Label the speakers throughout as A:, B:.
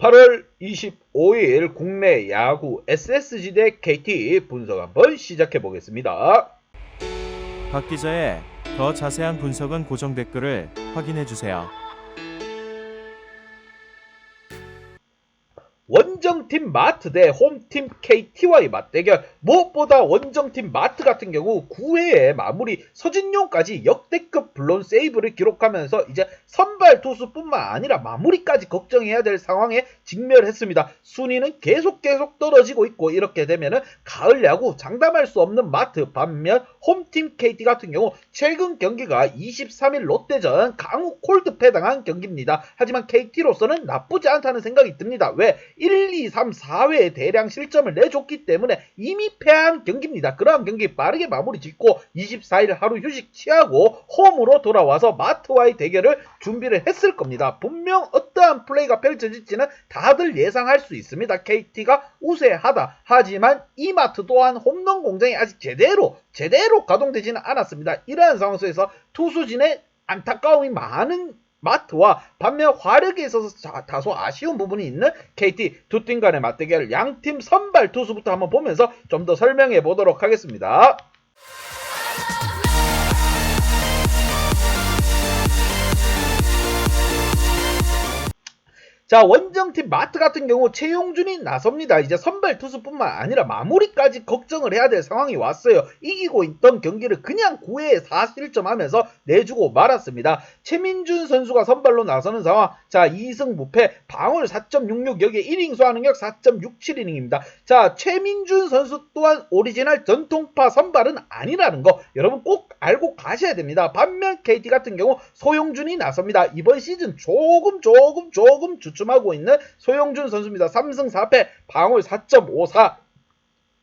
A: 8월 25일 국내 야구 SSG 대 KT 분석 한번 시작해 보겠습니다.
B: 박 기자의 더 자세한 분석은 고정 댓글을 확인해 주세요.
A: 원정팀 마트 대 홈팀 KT와의 맞대결. 무엇보다 원정팀 마트 같은 경우 9회에 마무리 서진용까지 역대급 블론 세이브를 기록하면서 이제 선발 투수뿐만 아니라 마무리까지 걱정해야 될 상황에 직면했습니다. 순위는 계속 떨어지고 있고, 이렇게 되면은 가을 야구 장담할 수 없는 마트. 반면 홈팀 KT 같은 경우 최근 경기가 23일 롯데전 강우 콜드패 당한 경기입니다. 하지만 KT로서는 나쁘지 않다는 생각이 듭니다. 왜? 1, 2, 3, 4회에 대량 실점을 내줬기 때문에 이미 패한 경기입니다. 그러한 경기 빠르게 마무리 짓고 24일 하루 휴식 취하고 홈으로 돌아와서 마트와의 대결을 준비를 했을 겁니다. 분명 어떠한 플레이가 펼쳐질지는 다들 예상할 수 있습니다. KT가 우세하다. 하지만 이 마트 또한 홈런 공장이 아직 제대로 가동되지는 않았습니다. 이러한 상황 속에서 투수진의 안타까움이 많은 마트와 반면 화력에 있어서 다소 아쉬운 부분이 있는 KT, 두 팀 간의 맞대결, 양팀 선발 투수부터 한번 보면서 좀 더 설명해 보도록 하겠습니다. 자, 원정팀 마트 같은 경우 최용준이 나섭니다. 이제 선발 투수뿐만 아니라 마무리까지 걱정을 해야 될 상황이 왔어요. 이기고 있던 경기를 그냥 9회에 4실점하면서 내주고 말았습니다. 최민준 선수가 선발로 나서는 상황. 자, 2승 무패, 방울 4.66, 여기에 1이닝 소화능력 4.67이닝입니다. 자, 최민준 선수 또한 오리지널 전통파 선발은 아니라는 거 여러분 꼭 알고 가셔야 됩니다. 반면 KT 같은 경우 소용준이 나섭니다. 이번 시즌 조금 주춤하고 있는 소용준 선수입니다. 3승 4패, 방울 4.54,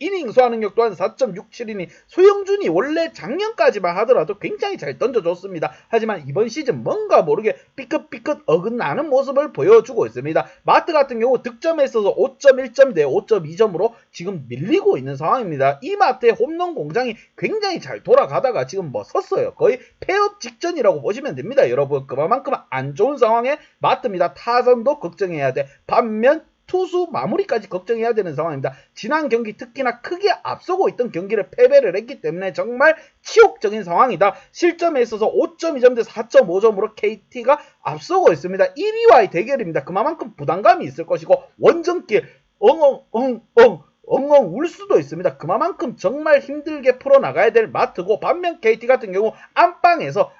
A: 이닝 소화능력 또한 4.67이니 소용준이 원래 작년까지만 하더라도 굉장히 잘 던져줬습니다. 하지만 이번 시즌 뭔가 모르게 삐끗 어긋나는 모습을 보여주고 있습니다. 마트 같은 경우 득점에 있어서 5.1점 대 5.2점으로 지금 밀리고 있는 상황입니다. 이 마트의 홈런 공장이 굉장히 잘 돌아가다가 지금 섰어요. 거의 폐업 직전이라고 보시면 됩니다. 여러분, 그만큼 안 좋은 상황에 마트입니다. 타선도 걱정해야 돼. 반면 투수 마무리까지 걱정해야 되는 상황입니다. 지난 경기 특히나 크게 앞서고 있던 경기를 패배를 했기 때문에 정말 치욕적인 상황이다. 실점에 있어서 5.2점 대 4.5점으로 KT가 앞서고 있습니다. 1위와의 대결입니다. 그만큼 부담감이 있을 것이고 원정길 엉엉 울 수도 있습니다. 그만큼 정말 힘들게 풀어나가야 될 마트고, 반면 KT 같은 경우 안방에서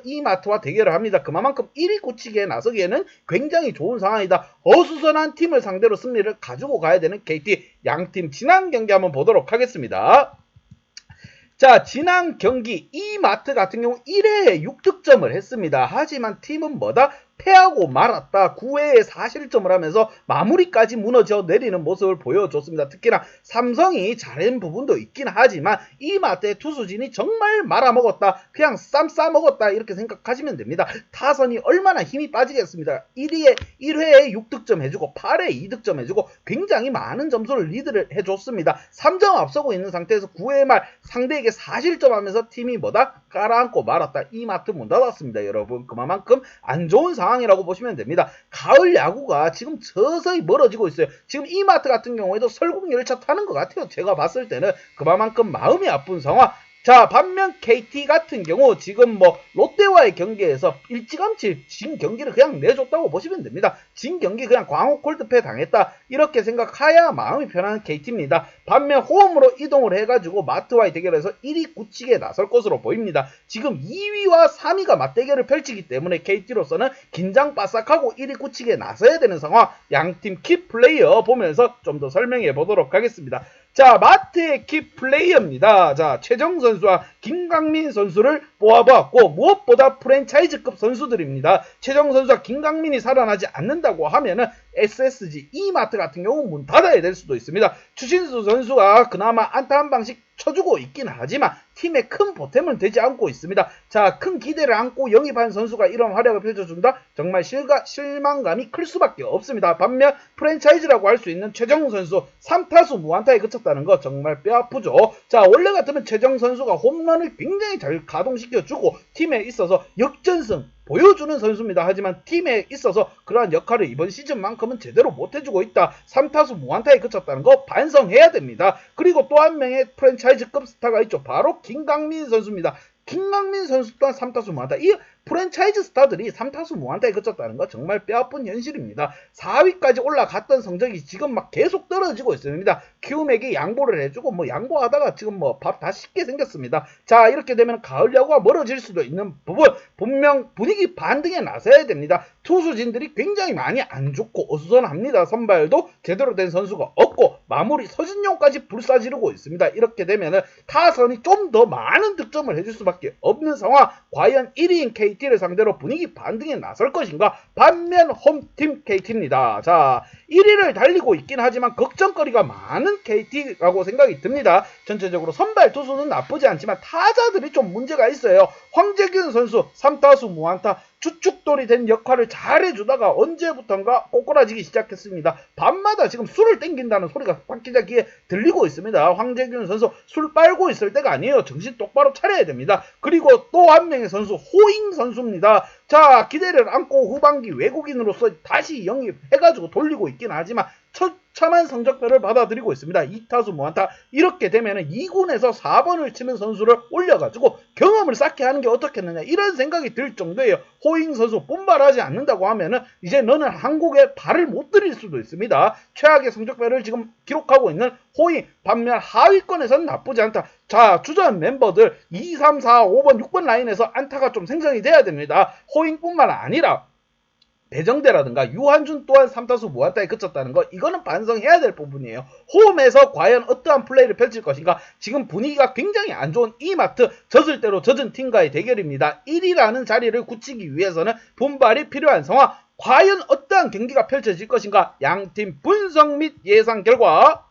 A: 이 마트와 대결을 합니다. 그만큼 1위 굳히기에 나서기에는 굉장히 좋은 상황이다. 어수선한 팀을 상대로 승리를 가지고 가야 되는 KT. 양팀 지난 경기 한번 보도록 하겠습니다. 자, 지난 경기 이 마트 같은 경우 1회에 6득점을 했습니다. 하지만 팀은 패하고 말았다. 9회에 4실점을 하면서 마무리까지 무너져 내리는 모습을 보여줬습니다. 특히나 삼성이 잘한 부분도 있긴 하지만 이 마트의 투수진이 정말 말아먹었다. 그냥 쌈 싸먹었다. 이렇게 생각하시면 됩니다. 타선이 얼마나 힘이 빠지겠습니다. 1회에 6득점 해주고 8회에 2득점 해주고 굉장히 많은 점수를 리드를 해줬습니다. 3점 앞서고 있는 상태에서 9회 말 상대에게 4실점 하면서 팀이 깔아앉고 말았다. 이 마트 문 닫았습니다. 여러분, 그만큼 안 좋은 상황이라고 보시면 됩니다. 가을 야구가 지금 서서히 멀어지고 있어요. 지금 이 마트 같은 경우에도 설국 열차 타는 것 같아요. 제가 봤을 때는 그만큼 마음이 아픈 상황. 자, 반면 KT 같은 경우 지금 롯데와의 경기에서 일찌감치 진 경기를 그냥 내줬다고 보시면 됩니다. 진 경기 그냥 광호 콜드패 당했다. 이렇게 생각해야 마음이 편한 KT입니다. 반면 홈으로 이동을 해가지고 마트와의 대결에서 1위 굳히기에 나설 것으로 보입니다. 지금 2위와 3위가 맞대결을 펼치기 때문에 KT로서는 긴장 바싹하고 1위 굳히기에 나서야 되는 상황. 양팀 키플레이어 보면서 좀 더 설명해 보도록 하겠습니다. 자, 마트의 키플레이어입니다. 자, 최정 선수와 김강민 선수를 뽑아보았고, 무엇보다 프랜차이즈급 선수들입니다. 최정 선수와 김강민이 살아나지 않는다고 하면은 SSG 이마트 같은 경우 문 닫아야 될 수도 있습니다. 추신수 선수가 그나마 안타 한 방씩 쳐주고 있긴 하지만 팀에 큰 보탬은 되지 않고 있습니다. 자, 큰 기대를 안고 영입한 선수가 이런 활약을 펼쳐준다? 정말 실망감이 클 수밖에 없습니다. 반면 프랜차이즈라고 할 수 있는 최정 선수 3타수 무안타에 그쳤다는 거 정말 뼈아프죠. 자, 원래 같으면 최정 선수가 홈런을 굉장히 잘 가동시켜주고 팀에 있어서 역전승 보여주는 선수입니다. 하지만 팀에 있어서 그러한 역할을 이번 시즌만큼은 제대로 못해주고 있다. 3타수 무안타에 그쳤다는 거 반성해야 됩니다. 그리고 또 한 명의 프랜차이즈급 스타가 있죠. 바로 김강민 선수입니다. 김강민 선수 또한 3타수 무안타. 이 프랜차이즈 스타들이 3타수 무안타에 그쳤다는 거 정말 뼈아픈 현실입니다. 4위까지 올라갔던 성적이 지금 막 계속 떨어지고 있습니다. 키움에게 양보를 해주고 뭐 양보하다가 지금 뭐 밥 다 쉽게 생겼습니다. 자, 이렇게 되면 가을 야구가 멀어질 수도 있는 부분, 분명 분위기 반등에 나서야 됩니다. 투수진들이 굉장히 많이 안 좋고 어수선합니다. 선발도 제대로 된 선수가 없고 마무리 서진용까지 불사지르고 있습니다. 이렇게 되면은 타선이 좀 더 많은 득점을 해줄 수밖에 없는 상황. 과연 1위인 KT를 상대로 분위기 반등에 나설 것인가? 반면 홈팀 KT입니다. 자, 1위를 달리고 있긴 하지만 걱정거리가 많은 KT라고 생각이 듭니다. 전체적으로 선발 투수는 나쁘지 않지만 타자들이 좀 문제가 있어요. 황재균 선수 3타수 무안타, 주축돌이 된 역할을 잘해주다가 언제부턴가 꼬꾸라지기 시작했습니다. 밤마다 지금 술을 땡긴다는 소리가 박기자 귀에 들리고 있습니다. 황재균 선수 술 빨고 있을 때가 아니에요. 정신 똑바로 차려야 됩니다. 그리고 또 한 명의 선수 호잉 선수입니다. 자, 기대를 안고 후반기 외국인으로서 다시 영입해가지고 돌리고 있긴 하지만 처참한 성적표를 받아들이고 있습니다. 2타수 무안타. 이렇게 되면 2군에서 4번을 치는 선수를 올려가지고 경험을 쌓게 하는 게 어떻겠느냐, 이런 생각이 들 정도예요. 호잉 선수 분발하지 않는다고 하면은 이제 너는 한국에 발을 못 들일 수도 있습니다. 최악의 성적표를 지금 기록하고 있는 호잉. 반면 하위권에서는 나쁘지 않다. 자, 주전 멤버들 2, 3, 4, 5번, 6번 라인에서 안타가 좀 생성이 돼야 됩니다. 호잉뿐만 아니라 배정대라든가 유한준 또한 3타수 무안타에 그쳤다는 거, 이거는 반성해야 될 부분이에요. 홈에서 과연 어떠한 플레이를 펼칠 것인가. 지금 분위기가 굉장히 안 좋은 이마트, 젖을 대로 젖은 팀과의 대결입니다. 1위라는 자리를 굳히기 위해서는 분발이 필요한 상황. 과연 어떠한 경기가 펼쳐질 것인가. 양팀 분석 및 예상 결과.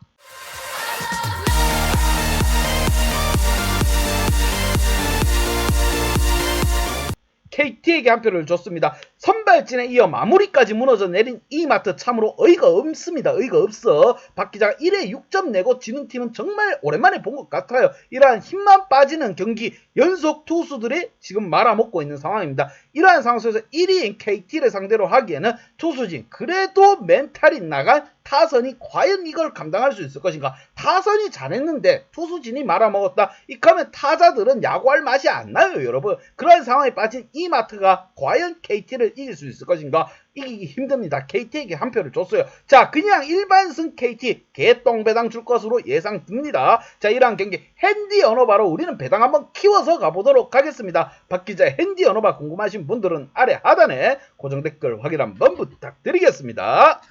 A: KT에게 한 표를 줬습니다. 선발진에 이어 마무리까지 무너져 내린 이마트, 참으로 어이가 없습니다. 어이가 없어. 박 기자가 1회 6점 내고 지는 팀은 정말 오랜만에 본 것 같아요. 이러한 힘만 빠지는 경기, 연속 투수들이 지금 말아먹고 있는 상황입니다. 이러한 상황 속에서 1위인 KT를 상대로 하기에는 투수진, 그래도 멘탈이 나간 타선이 과연 이걸 감당할 수 있을 것인가. 타선이 잘했는데 투수진이 말아먹었다. 이러면 타자들은 야구할 맛이 안 나요, 여러분. 그런 상황에 빠진 이마트가 과연 KT를 이길 수 있을 것인가. 이기기 힘듭니다. KT에게 한 표를 줬어요. 자, 그냥 일반승 KT 개똥배당 줄 것으로 예상됩니다. 자, 이러한 경기 핸디 언어바로 우리는 배당 한번 키워서 가보도록 하겠습니다. 박 기자의 핸디 언어바 궁금하신 분들은 아래 하단에 고정 댓글 확인 한번 부탁드리겠습니다.